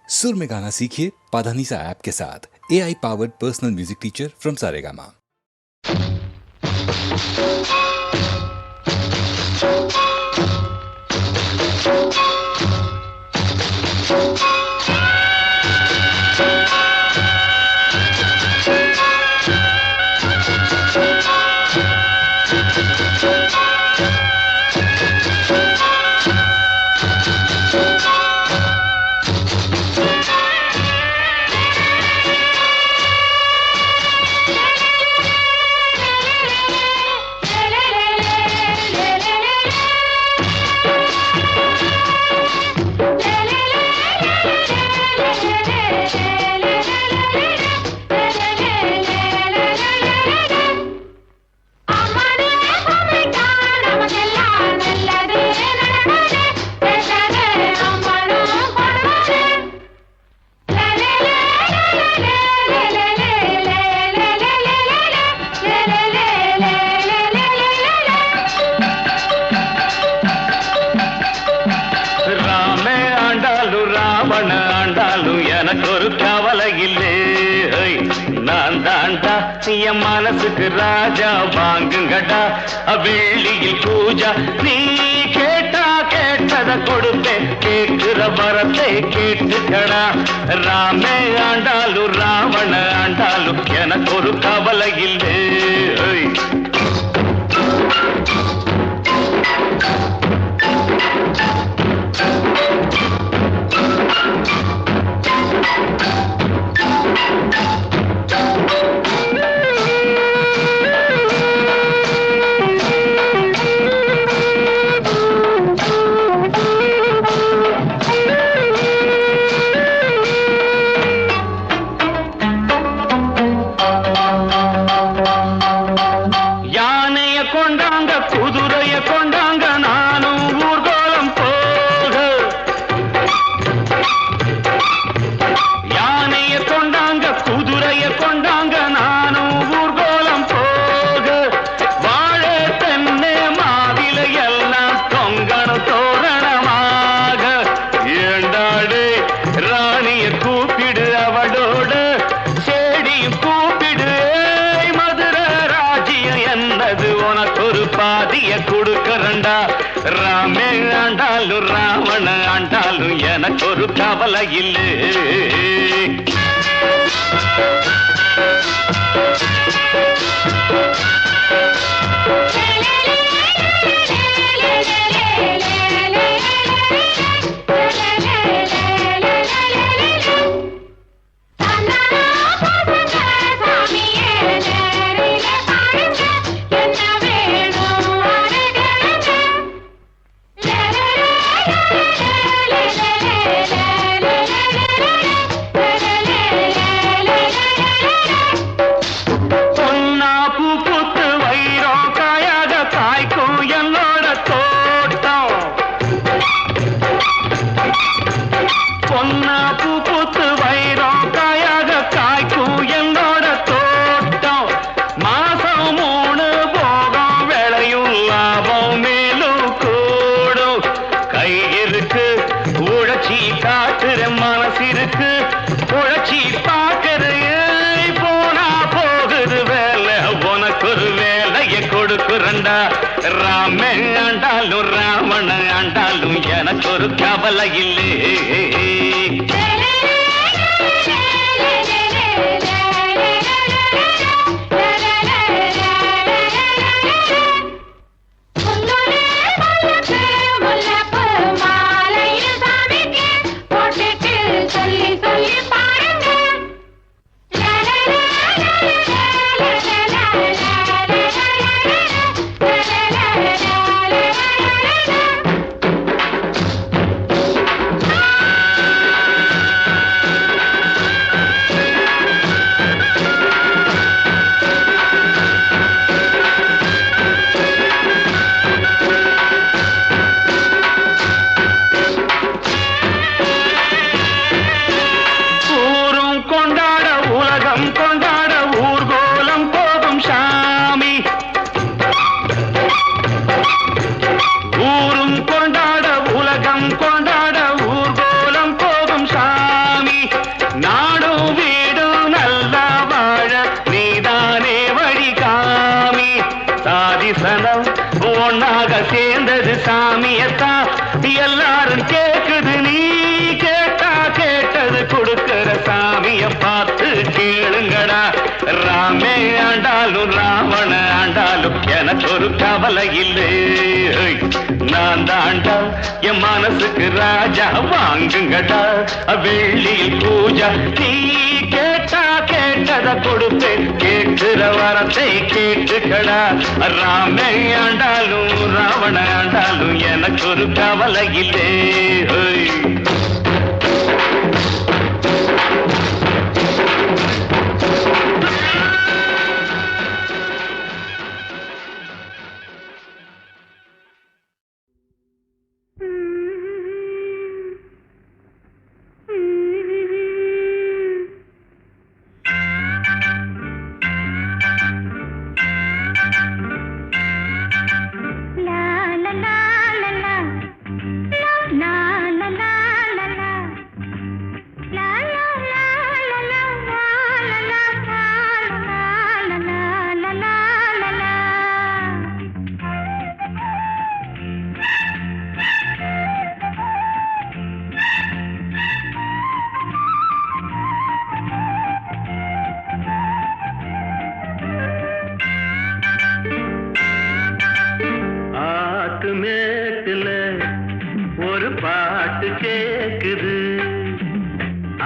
सुर में गाना सीखिए पाधानीसा ऐप के साथ। AI powered personal music teacher from Saregama. மனசுக்கு ராஜா வாங்குங்கடா வெள்ளியில் பூஜா நீ கேட்டா கேட்டத கொடுப்பேன் கேட்கிற வரத்தை கேட்டுக்கடா ராமே ஆண்டாலும் ராவண ஆண்டாலும் எனக்கு ஒரு கவலை இல்லை ராமே ஆண்டாலும் ராவண ஆண்டாலும் எனக்கு ஒரு கவலை இல்லை ராமே ஆண்டாலும் ராவண ஆண்டாலும் எனக்கு ஒரு கவலை இல்லை கவலை இல்லை. நான் தாண்டா என் மனசுக்கு ராஜா, வாங்குங்கடா வெள்ளியில் பூஜா. நீ கேட்டா கேட்டத கொடுப்பேன், கேட்கிற வரத்தை கேட்டுக்கடா. ராமே ஆண்டாலும் ராவண ஆண்டாலும் எனக்கு ஒரு கவலை இல்லை. ஒரு பாட்டு கேக்குது,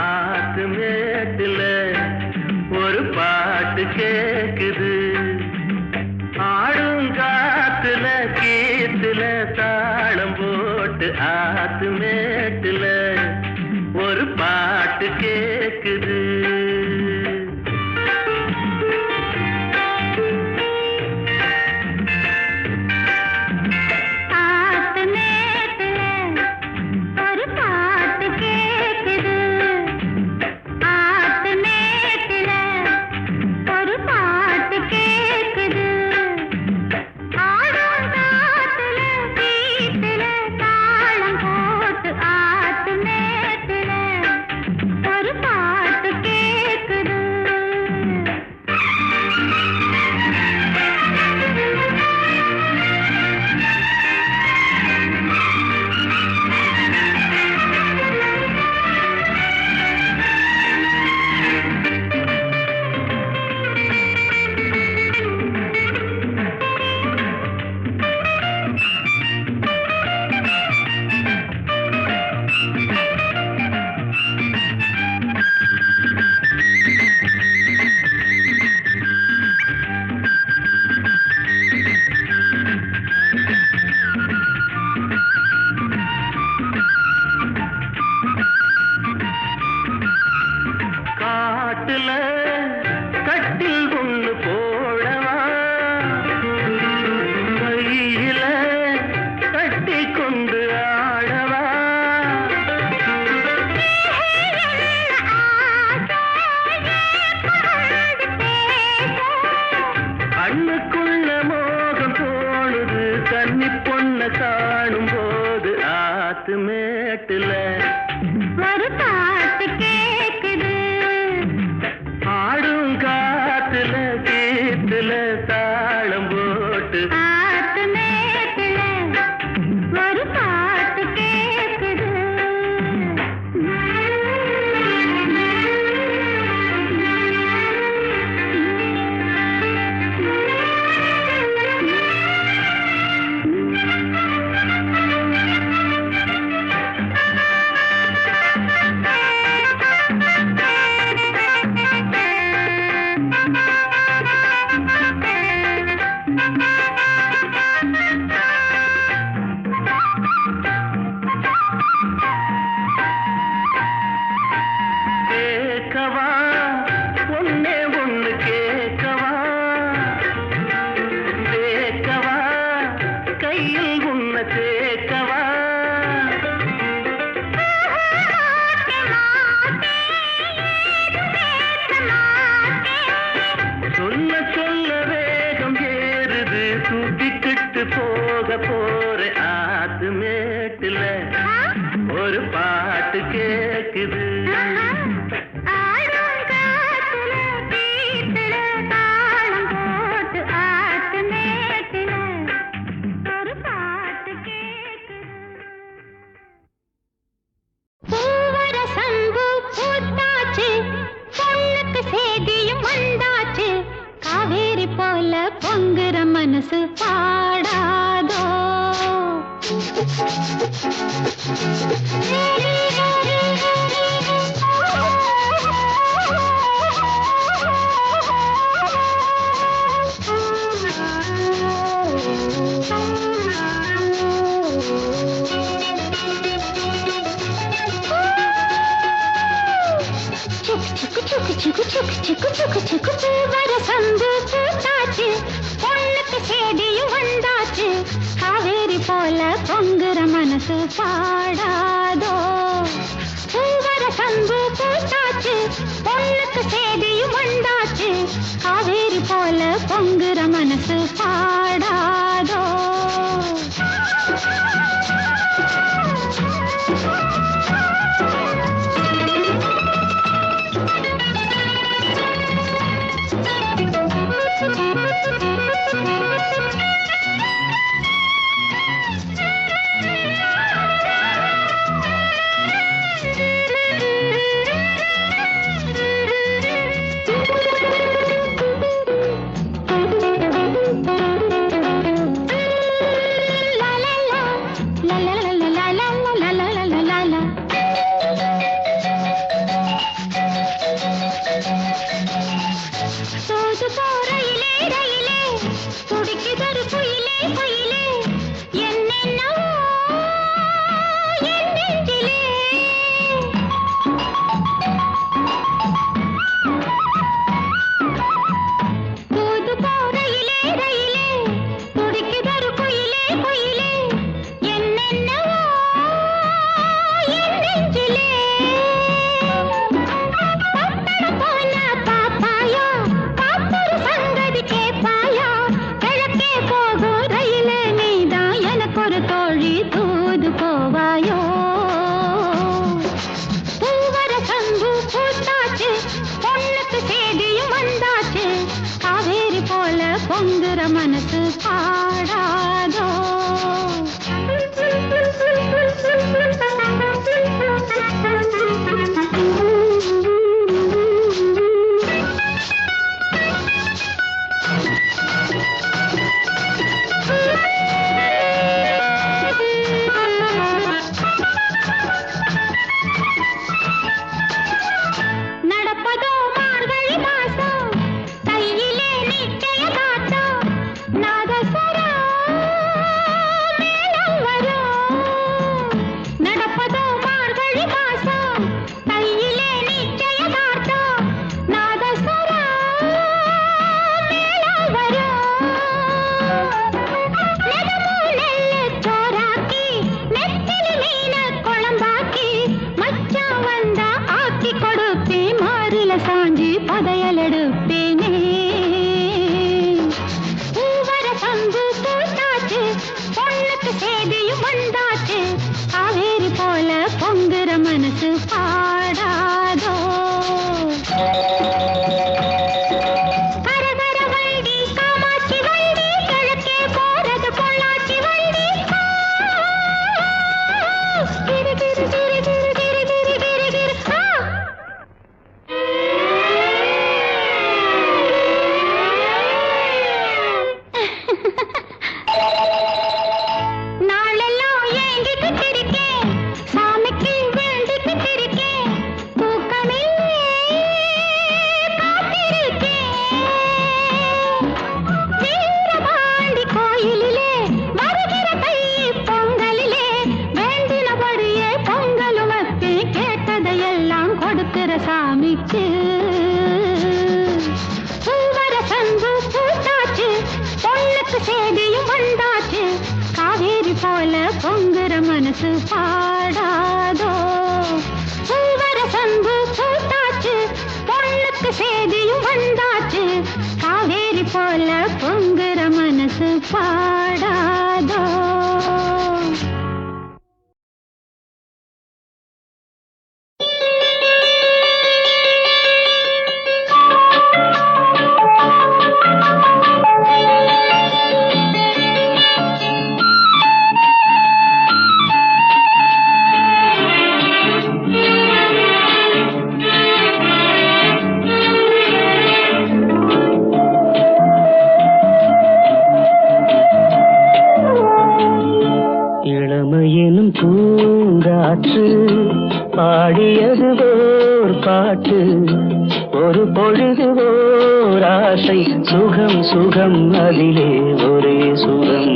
ஆத்து மேட்டுல ஒரு பாட்டு கேக்குது. ஆடும் காத்துல கீத்துல தாளம் போட்டு ஆத்து மேட்டுல ஒரு பாட்டு கேக்குது. பொங்குற மனசு பாட பூவரசம்பு பூத்தாச்சு பொண்ணுக்கு சேதியும் வந்தாச்சு காவேரி போல பொங்குற மனசு பாடாதோ பூவரசம்பு பூத்தாச்சு பொண்ணுக்கு சேதியும் வந்தாச்சு காவேரி போல பொங்குற மனசு பாடாதோ பொங்குற மனசு பாடாதோ நடப்பதோ மார்கழி மாசம் கையிலே நிச்சய காத்தம் நாதஸ்வரம் மேளம் வரும் நடப்பதோ மார்கழி மாசம் கையிலே நிச்சய காத்தம் நாதஸ்வரம் மேளம் வரும் நெதமோ நெல்லு சோறாக்கி நெத்திலி மீன குழம்பாக்கி மச்சான் வந்தா ஆக்கி கொடுப்பேன் மாறில சாஞ்சி பதையல் எடுப்பேனே பூவரசம்பு பூத்தாச்சு பொண்ணுக்கு சேதியும் வந்தாச்சு காவேரி போல பொங்குற மனசு பாடாதோ கரகர வண்டி காமாட்சி வண்டி கிழக்கே போறது பொள்ளாச்சி வண்டி கிரு கிரு கிரு கிரு கிரு கிரு கிரு கிரு நாளெல்லாம் ஏங்கிக்கிட்டு இருக்கேன் சாமிக்கு வேண்டிக்கிட்டு இருக்கேன் தூக்கமில்லை காத்திருக்கேன் வீரபாண்டி கோயிலிலே வருகிற தை பொங்கலிலே வேண்டினபடியே பொங்கலும் வைப்பேன் கேட்டதையெல்லாம் கொடுக்கிற சாமிக்கு பூவரசம்பு பூத்தாச்சு பொண்ணுக்கு சேதியும் வந்தாச்சு காவேரி போல பொங்குற மனசு பாடாதோ பூவரசம்பு பூத்தாச்சு பொண்ணுக்கு சேதியும் வந்தாச்சு காவேரி போல பொங்குற மனசு பாடாதோ ஓர் பாட்டு ஒரு பொழுது ஓர் ஆசை சுகம் சுகம் அதிலே ஒரே சுகம்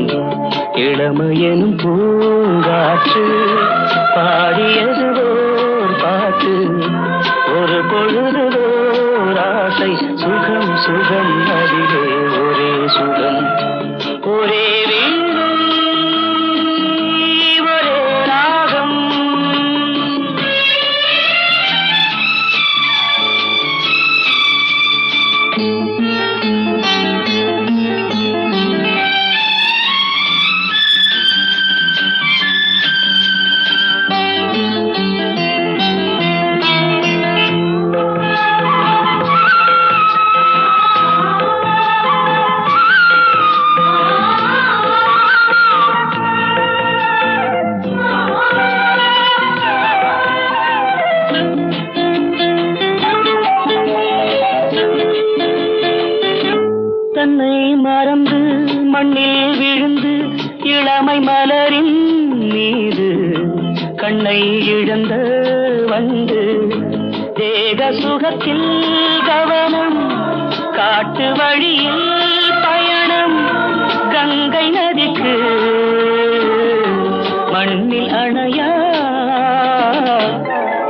இளமையெனும் பூங்காற்று பாடியது ஓர் பாட்டு ஒரு பொழுது ஓர் ஆசை சுகம் சுகம் அதிலே ஒரே சுகம் ஒரே வீடு ஒரே ராகம் தன்னை மறந்து மண்ணில் விழுந்து இளமை மலரின் மீது கண்ணை இழந்த வந்து தேக சுகத்தில் கவனம் காட்டு வழியில் பயணம் கங்கை நதிக்கு மண்ணில் அணையா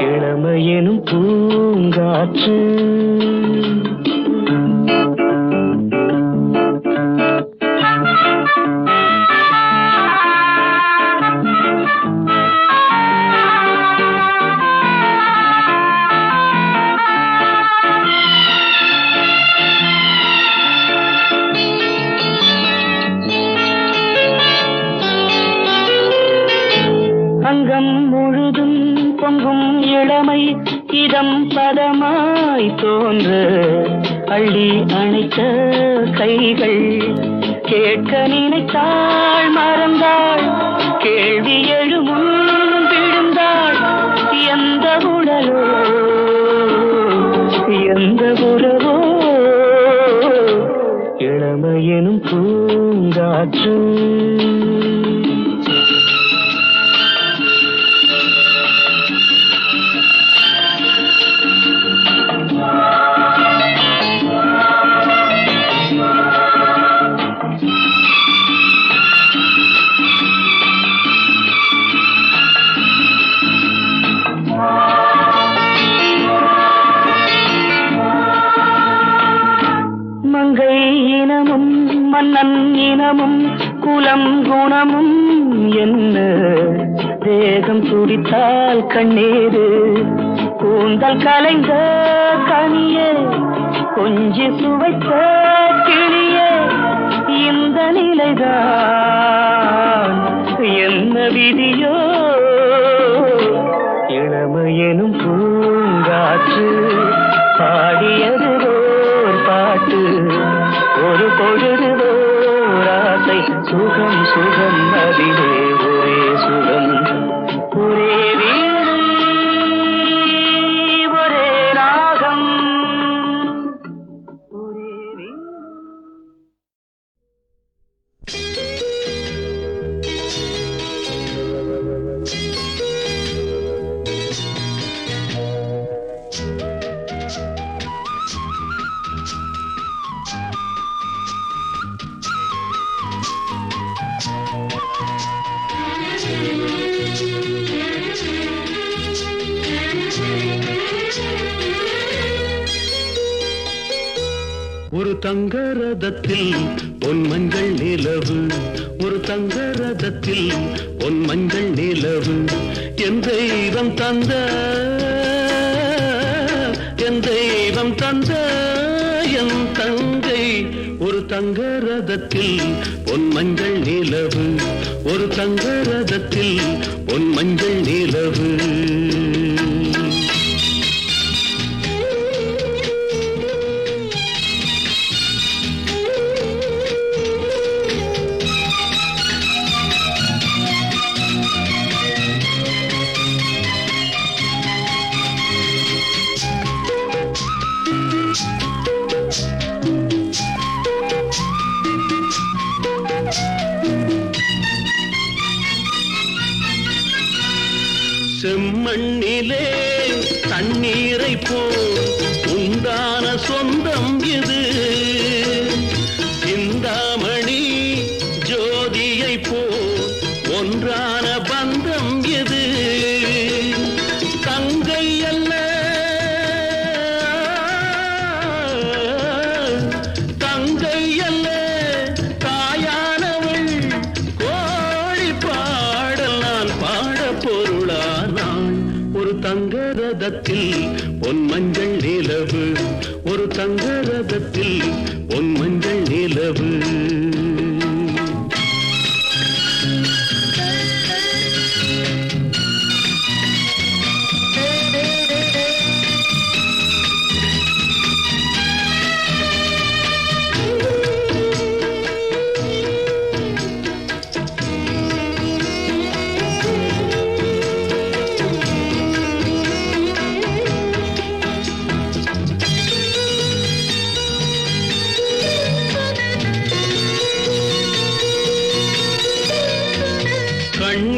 இளமையெனும் பூங்காற்று அங்கம் முழுதும் பொங்கும் இளமை இதம் பதமாய் தோன்ற அள்ளி அணைத்த கைகள் கேட்க நினைத்தாள் மறந்தாள் கேள்வி எழுமுன் விழுந்தாள் எந்த உடலோ எந்த உறவோ இளமையெனும் பூங்காற்று மங்கை இனமும் மன்னன் இனமும் குலம் குணமும் என்ன தேகம் துடித்தால் கண்ணீரு கூந்தல் கலைந்த கனியே கொஞ்சி சுவைத்த கிளியே இந்த நிலைதான் என்ன விதியோ இளமையெனும் பூங்காற்று பாடியது ஓர் பாட்டு ஒரு பொழுது ஓர் ஆசை சுகம் சுகம் அதிலே ஒரே சுகம் ஒரே வீடு ஒரே ராகம் ஒரே வீடு ஒரு தங்க ரதத்தில் பொன் மஞ்சள் நிலவு ஒரு தங்க ரதத்தில் பொன் மஞ்சள் நிலவு என் தெய்வம் தந்த என் தெய்வம் தந்த என் தங்கை ஒரு தங்க ரதத்தில் பொன் மஞ்சள் நிலவு ஒரு தங்க ரதத்தில் பொன் மஞ்சள் நிலவு செம்மண்ணிலே தண்ணீரை போல் உண்டான சொந்தம் இது சிந்தாமணி ஜோதியை போல் ஒன்றான பந்தம் எது தங்கை அல்ல தங்கை அல்ல தாயானவள் கோழி பாடல் நான் பாட பொருளானாள் ஒரு தங்க ரதத்தில் பொன் மஞ்சள் நிலவு ஒரு தங்க ரதத்தில் பொன் மஞ்சள் நிலவு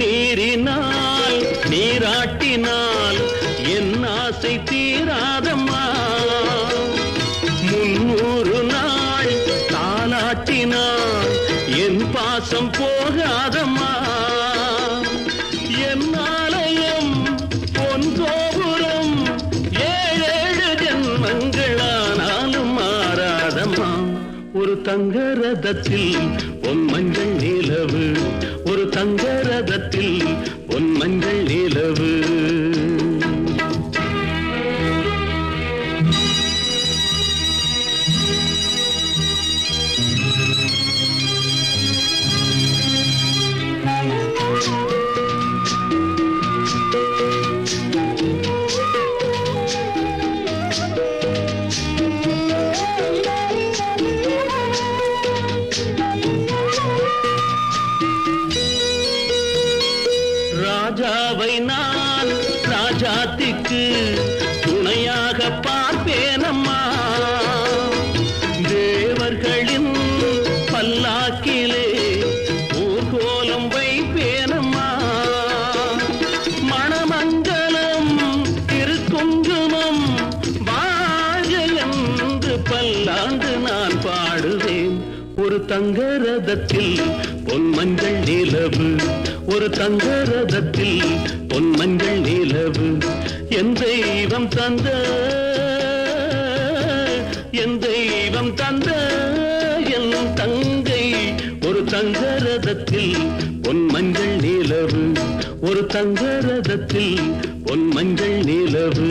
கண்ணீரினால் நீராட்டினால் என் ஆசை தீராதம்மா 300 நாள் தாலாட்டினால் என் பாசம் போகாதம்மா என் ஆலயம் பொன் கோபுரம் 7 ஜென்மங்களானாலும் மாறாதம்மா ஒரு தங்க ரதத்தில் பொன் மஞ்சள் நிலவு ஒரு தங்க ரதத்தில் பொன் மஞ்சள் நிலவு ராஜாவை நான் ராஜாத்திக்கு துணையாக பார்ப்பேனம்மா தேவர்களின் பல்லாக்கிலே ஊர்கோலம் வைப்பேனம்மா மணமங்கலம் திருக்குங்குமம் வாழ்க என்று பல்லாண்டு நான் பாடுவேன் ஒரு தங்க ரதத்தில் பொன் மஞ்சள் நிலவு ஒரு தங்க ரதத்தில் பொன் மஞ்சள் நிலவு என் தெய்வம் தந்த என் தெய்வம் தந்த என் தங்கை ஒரு தங்க ரதத்தில் பொன் மஞ்சள் நிலவு ஒரு தங்க ரதத்தில் பொன் மஞ்சள் நிலவு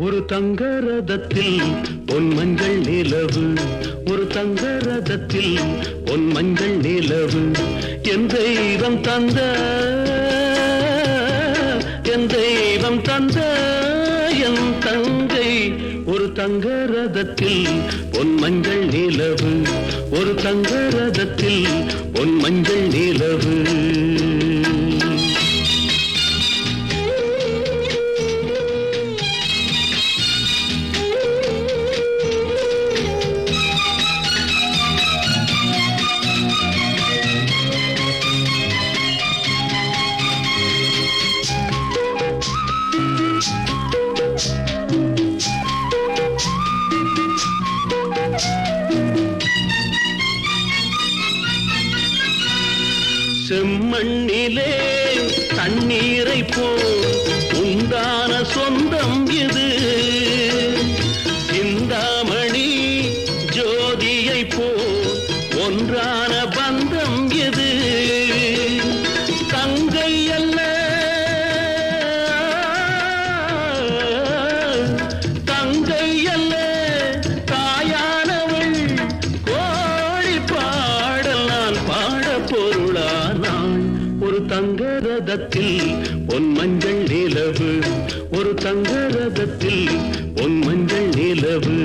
ஒரு தங்க ரதத்தில் பொன் மஞ்சள் நிலவு ஒரு தங்க ரதத்தில் பொன் மஞ்சள் நிலவு என் தெய்வம் தந்த என் தெய்வம் தந்த என் தங்கை ஒரு தங்க ரதத்தில் பொன் மஞ்சள் நிலவு ஒரு தங்க ரதத்தில் பொன் மஞ்சள் நிலவு செம்மண்ணிலே தண்ணீரை போல் உண்டான சொந்தம் இது சிந்தாமணி ஜோதியை போல் ஒன்றான பந்தம் எது தங்கை அல்ல தங்கை அல்ல தாயானவள் கோழி பாடல் நான் பாட பொருளானாள் ஒரு தங்க ரதத்தில் பொன் மஞ்சள் நிலவு நிலவு ஒரு தங்க ரதத்தில் பொன் மஞ்சள் நிலவு.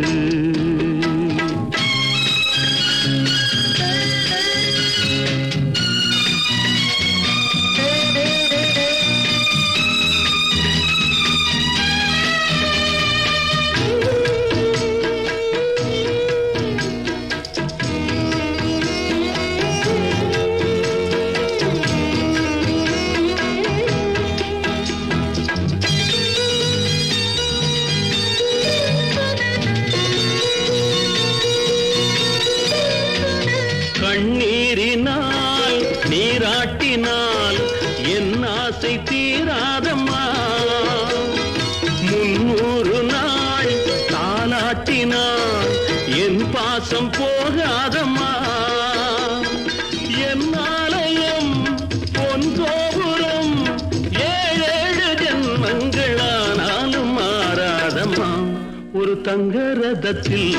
கண்ணீரினால் நீராட்டினால் என் ஆசை தீராதம்மா. 300 நாள் தாலாட்டினால் என் பாசம் போகாதம்மா. என் ஆலயம் பொன் கோபுரம் 7 ஜென்மங்களானாலும் மாறாதம்மா. ஒரு தங்க ரதத்தில்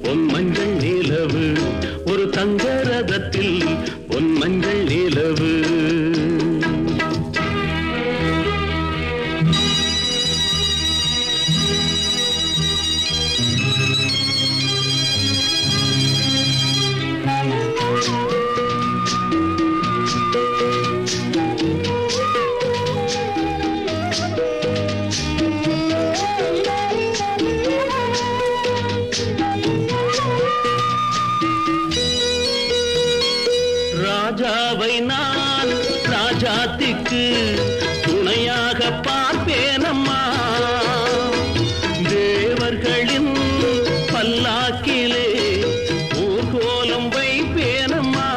பொன் மஞ்சள் நிலவு ஒரு தங்க ரதத்தில் பொன் மஞ்சள் நிலவு. ராஜாவை நான் ராஜாத்திக்கு துணையாக பார்ப்பேனம்மா. தேவர்களின் பல்லாக்கிலே ஊர்கோலம் வைப்பேனம்மா.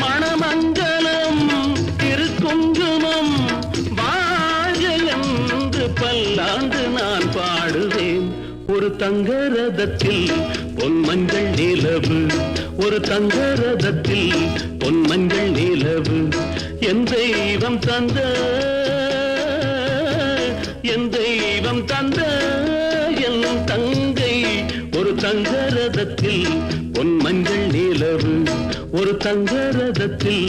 மணமங்கலம் திருக்குங்குமம் வாழ என்று பல்லாண்டு நான் பாடுவேன். ஒரு தங்க ரதத்தில் பொன் மஞ்சள் நிலவு ஒரு தங்க ரதத்தில் பொன் மஞ்சள் நிலவு. என் தெய்வம் தந்த என் தெய்வம் தந்த என் தங்கை ஒரு தங்க ரதத்தில் பொன் மஞ்சள் நிலவு ஒரு தங்க ரதத்தில்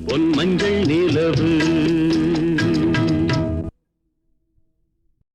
பொன் மஞ்சள் நிலவு.